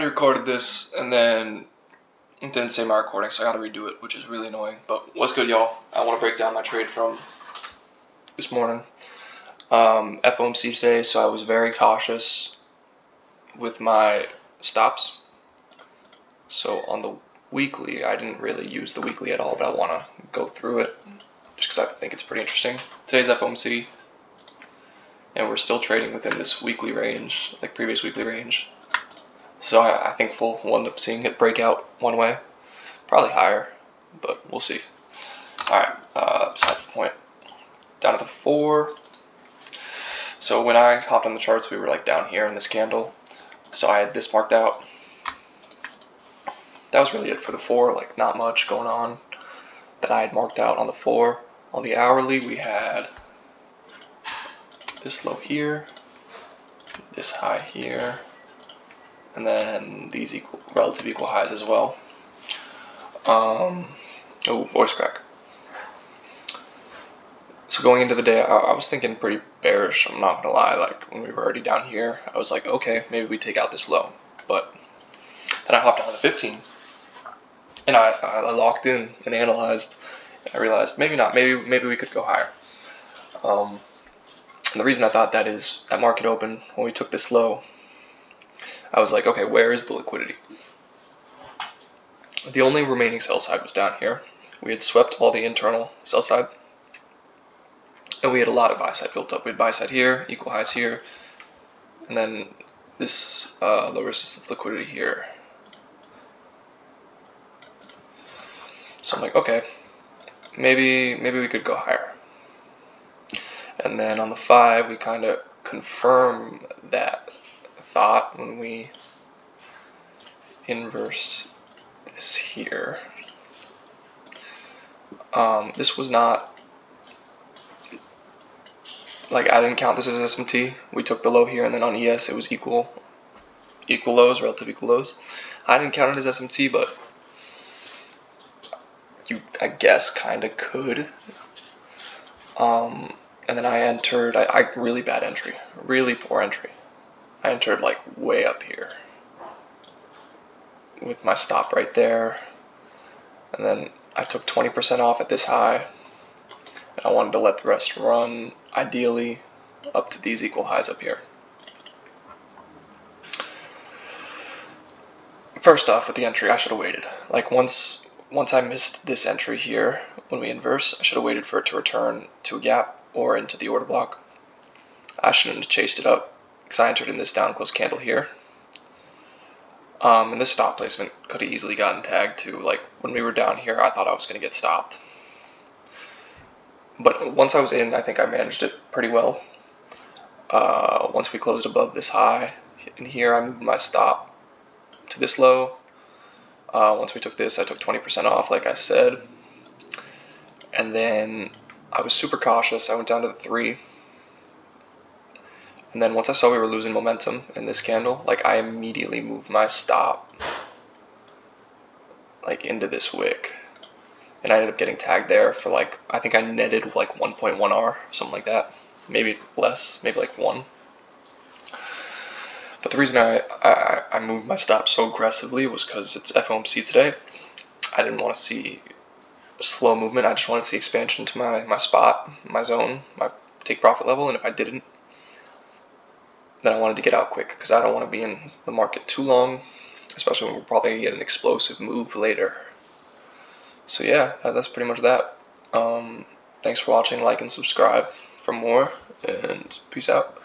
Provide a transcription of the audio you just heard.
already recorded this, and then it didn't save my recording, so I gotta redo it, which is really annoying. But what's good, y'all? I want to break down my trade from this morning. FOMC today, so I was very cautious with my stops. So on the weekly, I didn't really use the weekly at all, but I want to go through it just because I think it's pretty interesting. Today's FOMC, and we're still trading within this weekly range, like previous weekly range. So I think we'll end up seeing it break out one way, probably higher, but we'll see. Alright, besides the point. Down to the 4. So when I hopped on the charts, we were like down here in this candle. So I had this marked out. That was really it for the 4, like not much going on that I had marked out on the 4. On the hourly, we had this low here, this high here, and then these relative equal highs as well. Oh, voice crack. So going into the day, I was thinking pretty bearish, I'm not gonna lie. Like when we were already down here, I was like, okay, maybe we take out this low. But then I hopped down to 15, and I locked in and analyzed. I realized maybe not, maybe we could go higher. And the reason I thought that is at market open, when we took this low, I was like, okay, where is the liquidity? The only remaining sell side was down here. We had swept all the internal sell side, and we had a lot of buy side built up. We had buy side here, equal highs here, and then this low resistance liquidity here. So I'm like, okay, maybe we could go higher. And then on the 5, we kind of confirm that thought when we inverse this here. This was not, like I didn't count this as SMT. We took the low here, and then on ES it was equal lows, relative equal lows. I didn't count it as SMT, but you, I guess, kind of could. And then I entered, I really bad entry, really poor entry. I entered like way up here with my stop right there, and then I took 20% off at this high, and I wanted to let the rest run, ideally up to these equal highs up here. First off, with the entry, I should have waited. Like once I missed this entry here, when we inverse, I should have waited for it to return to a gap or into the order block. I shouldn't have chased it up because I entered in this down close candle here. And this stop placement could have easily gotten tagged too. Like when we were down here, I thought I was going to get stopped. But once I was in, I think I managed it pretty well. Once we closed above this high, in here I moved my stop to this low. Once we took this, I took 20% off, like I said. And then I was super cautious. I went down to the 3. And then once I saw we were losing momentum in this candle, like I immediately moved my stop like into this wick. And I ended up getting tagged there for like, I think I netted like 1.1 R, something like that. Maybe less, maybe like 1. But the reason I moved my stop so aggressively was because it's FOMC today. I didn't want to see slow movement. I just wanted to see expansion to my spot, my zone, my take profit level. And if I didn't, then I wanted to get out quick because I don't want to be in the market too long, especially when we're probably going to get an explosive move later. So yeah, that's pretty much that. Thanks for watching, like and subscribe for more, and peace out.